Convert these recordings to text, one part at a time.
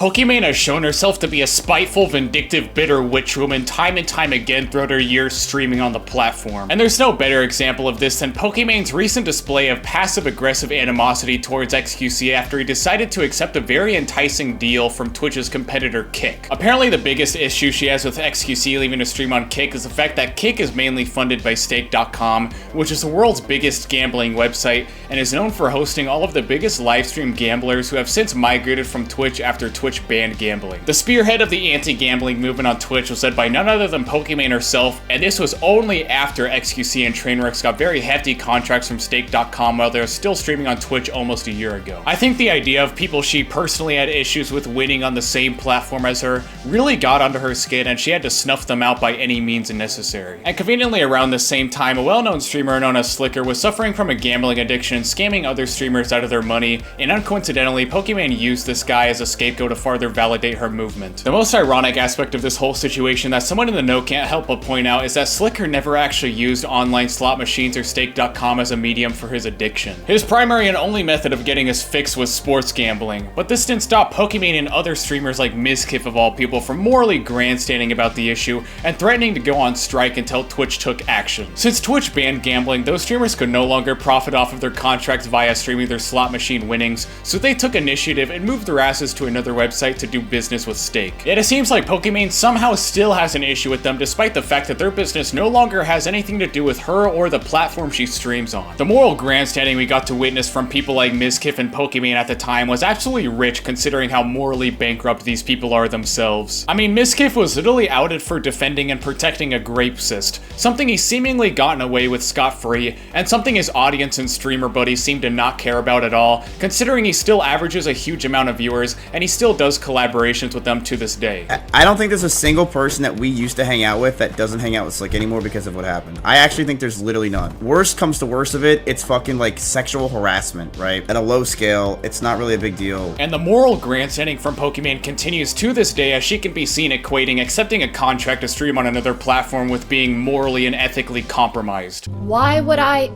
Pokimane has shown herself to be a spiteful, vindictive, bitter witch woman time and time again throughout her years streaming on the platform. And there's no better example of this than Pokimane's recent display of passive-aggressive animosity towards XQC after he decided to accept a very enticing deal from Twitch's competitor Kick. Apparently the biggest issue she has with XQC leaving to stream on Kick is the fact that Kick is mainly funded by Stake.com, which is the world's biggest gambling website and is known for hosting all of the biggest livestream gamblers who have since migrated from Twitch after Twitch banned gambling. The spearhead of the anti-gambling movement on Twitch was led by none other than Pokimane herself, and this was only after XQC and Trainwrecks got very hefty contracts from Stake.com while they were still streaming on Twitch almost a year ago. I think the idea of people she personally had issues with winning on the same platform as her really got under her skin, and she had to snuff them out by any means necessary. And conveniently around the same time, a well-known streamer known as Slicker was suffering from a gambling addiction and scamming other streamers out of their money, and uncoincidentally, Pokimane used this guy as a scapegoat to farther validate her movement. The most ironic aspect of this whole situation that someone in the know can't help but point out is that Slicker never actually used online slot machines or Stake.com as a medium for his addiction. His primary and only method of getting his fix was sports gambling, but this didn't stop Pokimane and other streamers like Mizkif of all people from morally grandstanding about the issue and threatening to go on strike until Twitch took action. Since Twitch banned gambling, those streamers could no longer profit off of their contracts via streaming their slot machine winnings, so they took initiative and moved their asses to another website to do business with Stake. Yet it seems like Pokimane somehow still has an issue with them despite the fact that their business no longer has anything to do with her or the platform she streams on. The moral grandstanding we got to witness from people like Mizkif and Pokimane at the time was absolutely rich considering how morally bankrupt these people are themselves. I mean, Mizkif was literally outed for defending and protecting a grape cyst, something he's seemingly gotten away with scot-free, and something his audience and streamer buddies seem to not care about at all, considering he still averages a huge amount of viewers and he still does collaborations with them to this day. I don't think there's a single person that we used to hang out with that doesn't hang out with Slick anymore because of what happened. I actually think there's literally none. Worst comes to worst of it, it's fucking like sexual harassment, right? At a low scale, it's not really a big deal. And the moral grandstanding from Pokimane continues to this day as she can be seen equating accepting a contract to stream on another platform with being morally and ethically compromised. Why would I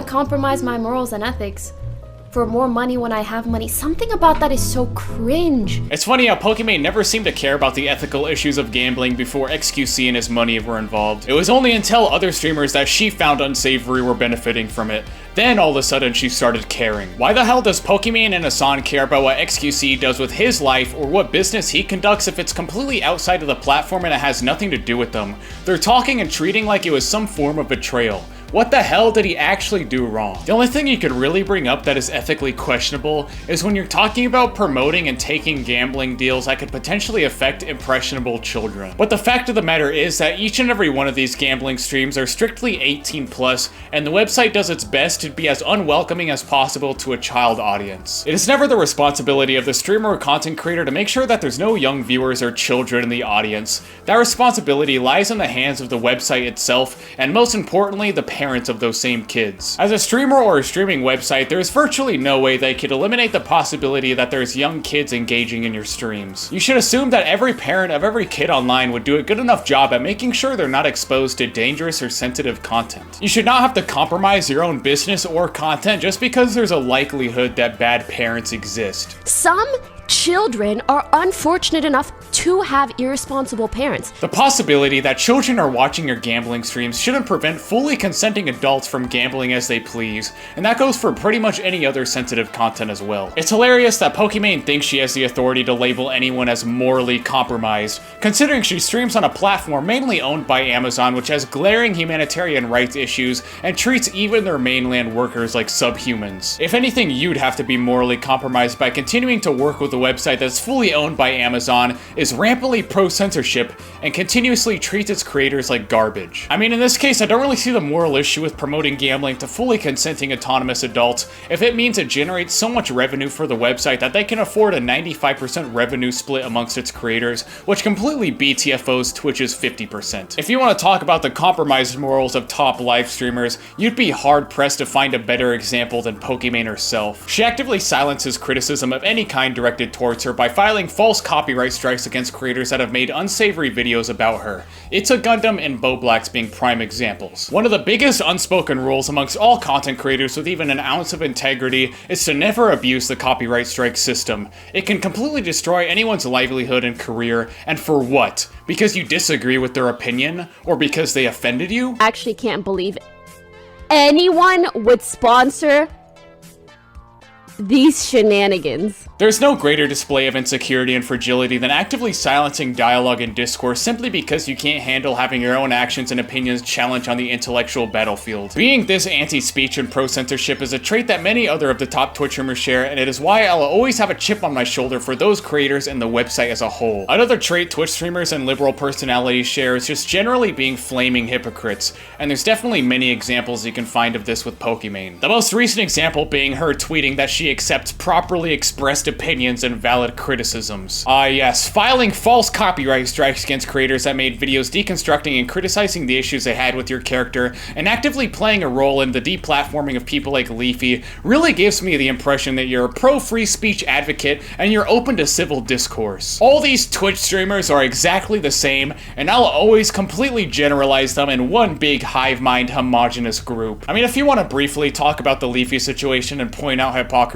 compromise my morals and ethics for more money when I have money? Something about that is so cringe. It's funny how Pokimane never seemed to care about the ethical issues of gambling before XQC and his money were involved. It was only until other streamers that she found unsavory were benefiting from it. Then all of a sudden she started caring. Why the hell does Pokimane and Hassan care about what XQC does with his life or what business he conducts if it's completely outside of the platform and it has nothing to do with them? They're talking and treating like it was some form of betrayal. What the hell did he actually do wrong? The only thing you could really bring up that is ethically questionable is when you're talking about promoting and taking gambling deals that could potentially affect impressionable children. But the fact of the matter is that each and every one of these gambling streams are strictly 18 plus, and the website does its best to be as unwelcoming as possible to a child audience. It is never the responsibility of the streamer or content creator to make sure that there's no young viewers or children in the audience. That responsibility lies in the hands of the website itself, and most importantly, the parents of those same kids. As a streamer or a streaming website, there's virtually no way they could eliminate the possibility that there's young kids engaging in your streams. You should assume that every parent of every kid online would do a good enough job at making sure they're not exposed to dangerous or sensitive content. You should not have to compromise your own business or content just because there's a likelihood that bad parents exist. Some children are unfortunate enough to have irresponsible parents. The possibility that children are watching your gambling streams shouldn't prevent fully consenting adults from gambling as they please, and that goes for pretty much any other sensitive content as well. It's hilarious that Pokimane thinks she has the authority to label anyone as morally compromised, considering she streams on a platform mainly owned by Amazon which has glaring humanitarian rights issues and treats even their mainland workers like subhumans. If anything, you'd have to be morally compromised by continuing to work with a website that's fully owned by Amazon, is rampantly pro-censorship, and continuously treats its creators like garbage. I mean, in this case, I don't really see the moral issue with promoting gambling to fully consenting autonomous adults if it means it generates so much revenue for the website that they can afford a 95% revenue split amongst its creators, which completely BTFOs Twitch's 50%. If you want to talk about the compromised morals of top live streamers, you'd be hard-pressed to find a better example than Pokimane herself. She actively silences criticism of any kind directed towards her by filing false copyright strikes against against creators that have made unsavory videos about her. It's a Gundam and Boblax being prime examples. One of the biggest unspoken rules amongst all content creators with even an ounce of integrity is to never abuse the copyright strike system. It can completely destroy anyone's livelihood and career, and for what? Because you disagree with their opinion? Or because they offended you? I actually can't believe anyone would sponsor these shenanigans. There's no greater display of insecurity and fragility than actively silencing dialogue and discourse simply because you can't handle having your own actions and opinions challenged on the intellectual battlefield. Being this anti-speech and pro-censorship is a trait that many other of the top Twitch streamers share, and it is why I'll always have a chip on my shoulder for those creators and the website as a whole. Another trait Twitch streamers and liberal personalities share is just generally being flaming hypocrites, and there's definitely many examples you can find of this with Pokimane. The most recent example being her tweeting that she accepts properly expressed opinions and valid criticisms. Yes, filing false copyright strikes against creators that made videos deconstructing and criticizing the issues they had with your character, and actively playing a role in the deplatforming of people like Leafy really gives me the impression that you're a pro-free speech advocate and you're open to civil discourse. All these Twitch streamers are exactly the same, and I'll always completely generalize them in one big hive mind homogenous group. I mean, if you want to briefly talk about the Leafy situation and point out hypocrisy,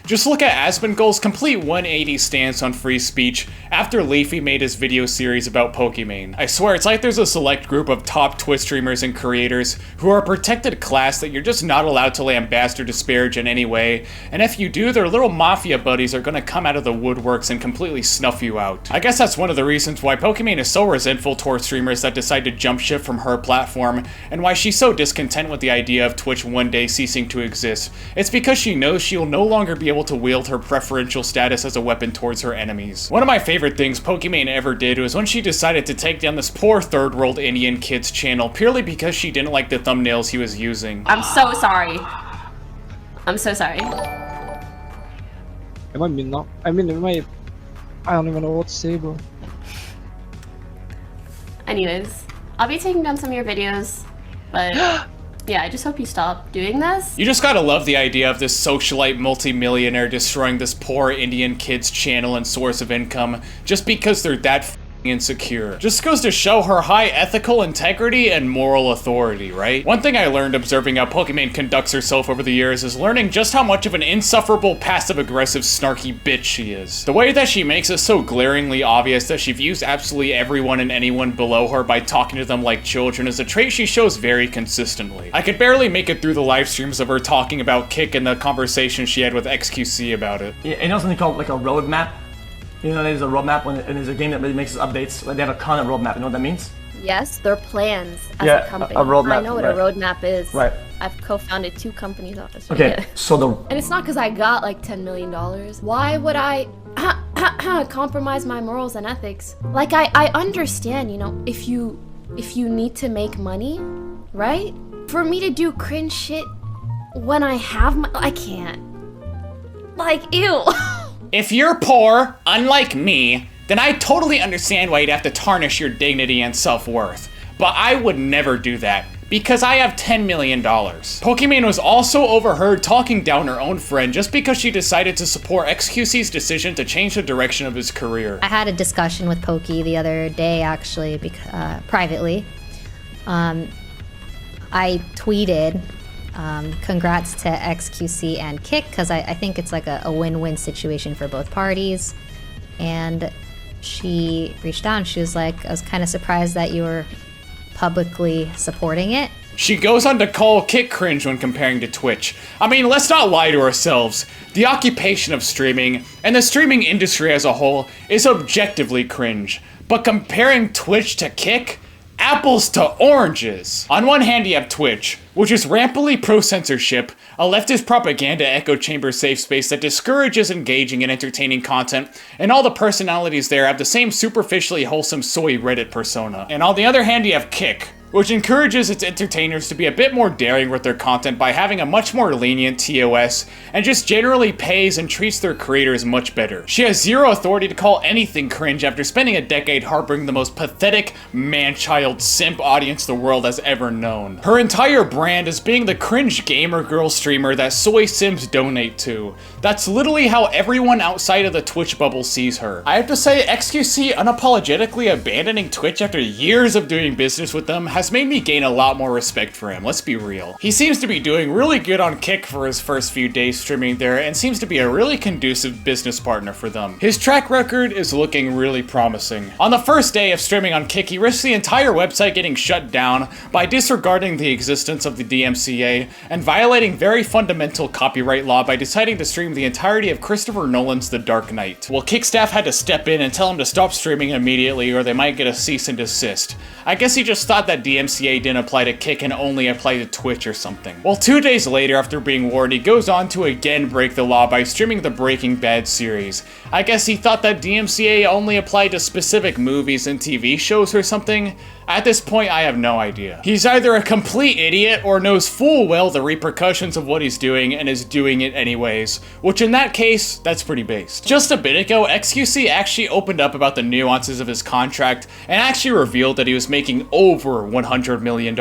just look at Asmongold's complete 180 stance on free speech after Leafy made his video series about Pokimane. I swear, it's like there's a select group of top Twitch streamers and creators who are a protected class that you're just not allowed to lambast or disparage in any way, and if you do, their little mafia buddies are gonna come out of the woodworks and completely snuff you out. I guess that's one of the reasons why Pokimane is so resentful towards streamers that decide to jump ship from her platform, and why she's so discontent with the idea of Twitch one day ceasing to exist. It's because she knows she'll no longer be able to wield her preferential status as a weapon towards her enemies. One of my favorite things Pokimane ever did was when she decided to take down this poor third world Indian kid's channel purely because she didn't like the thumbnails he was using. I'm so sorry. I'm so sorry. I don't even know what to say, bro. Anyways, I'll be taking down some of your videos, but yeah, I just hope you stop doing this. You just gotta love the idea of this socialite multimillionaire destroying this poor Indian kid's channel and source of income just because they're that insecure. Just goes to show her high ethical integrity and moral authority, right? One thing I learned observing how Pokimane conducts herself over the years is learning just how much of an insufferable, passive-aggressive, snarky bitch she is. The way that she makes it so glaringly obvious that she views absolutely everyone and anyone below her by talking to them like children is a trait she shows very consistently. I could barely make it through the live streams of her talking about Kick and the conversation she had with XQC about it. Yeah, and you know something called like a roadmap? You know, there's a roadmap when there's a game that really makes updates. Like they have a content roadmap. You know what that means? Yes, they're plans as Yeah, a company. a roadmap, I know what right. a roadmap is. Right. I've co-founded 2 companies off this. Okay, so the And it's not because I got like $10 million. Why would I compromise my morals and ethics? Like I understand, you know, if you need to make money, right? For me to do cringe shit when I have I can't. Like, ew. If you're poor, unlike me, then I totally understand why you'd have to tarnish your dignity and self-worth. But I would never do that, because I have $10 million. Pokimane was also overheard talking down her own friend just because she decided to support XQC's decision to change the direction of his career. I had a discussion with Poki the other day, actually, privately. I tweeted, congrats to XQC and Kick, because I think it's like a win-win situation for both parties. And she reached out and she was like, I was kind of surprised that you were publicly supporting it. She goes on to call Kick cringe when comparing to Twitch. I mean, let's not lie to ourselves. The occupation of streaming, and the streaming industry as a whole, is objectively cringe. But comparing Twitch to Kick? Apples to oranges! On one hand, you have Twitch, which is rampantly pro-censorship, a leftist propaganda echo chamber safe space that discourages engaging and entertaining content, and all the personalities there have the same superficially wholesome soy Reddit persona. And on the other hand, you have Kick, which encourages its entertainers to be a bit more daring with their content by having a much more lenient TOS, and just generally pays and treats their creators much better. She has zero authority to call anything cringe after spending a decade harboring the most pathetic man-child simp audience the world has ever known. Her entire brand is being the cringe gamer girl streamer that soy sims donate to. That's literally how everyone outside of the Twitch bubble sees her. I have to say, XQC unapologetically abandoning Twitch after years of doing business with them has made me gain a lot more respect for him, let's be real. He seems to be doing really good on Kick for his first few days streaming there, and seems to be a really conducive business partner for them. His track record is looking really promising. On the first day of streaming on Kick, he risked the entire website getting shut down by disregarding the existence of the DMCA and violating very fundamental copyright law by deciding to stream the entirety of Christopher Nolan's The Dark Knight. Well, Kick staff had to step in and tell him to stop streaming immediately or they might get a cease and desist. I guess he just thought that DMCA didn't apply to Kick and only apply to Twitch or something. Well, 2 days later, after being warned, he goes on to again break the law by streaming the Breaking Bad series. I guess he thought that DMCA only applied to specific movies and TV shows or something. At this point, I have no idea. He's either a complete idiot or knows full well the repercussions of what he's doing and is doing it anyways, which in that case, that's pretty based. Just a bit ago, XQC actually opened up about the nuances of his contract and actually revealed that he was making over $100 million,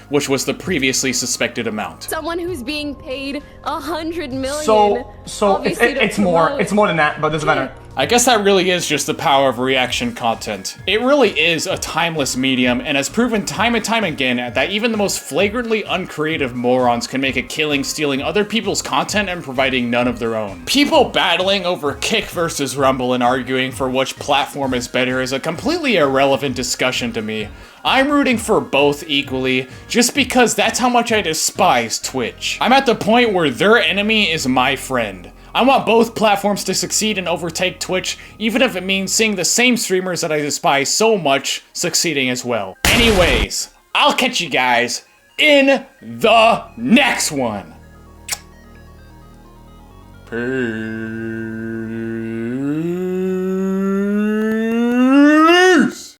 which was the previously suspected amount. Someone who's being paid $100 million. So obviously to it's more promote. than that, but doesn't matter. I guess that really is just the power of reaction content. It really is a timeless medium and has proven time and time again that even the most flagrantly uncreative morons can make a killing stealing other people's content and providing none of their own. People battling over Kick versus Rumble and arguing for which platform is better is a completely irrelevant discussion to me. I'm rooting for both equally, just because that's how much I despise Twitch. I'm at the point where their enemy is my friend. I want both platforms to succeed and overtake Twitch, even if it means seeing the same streamers that I despise so much succeeding as well. Anyways, I'll catch you guys in the next one. Peace.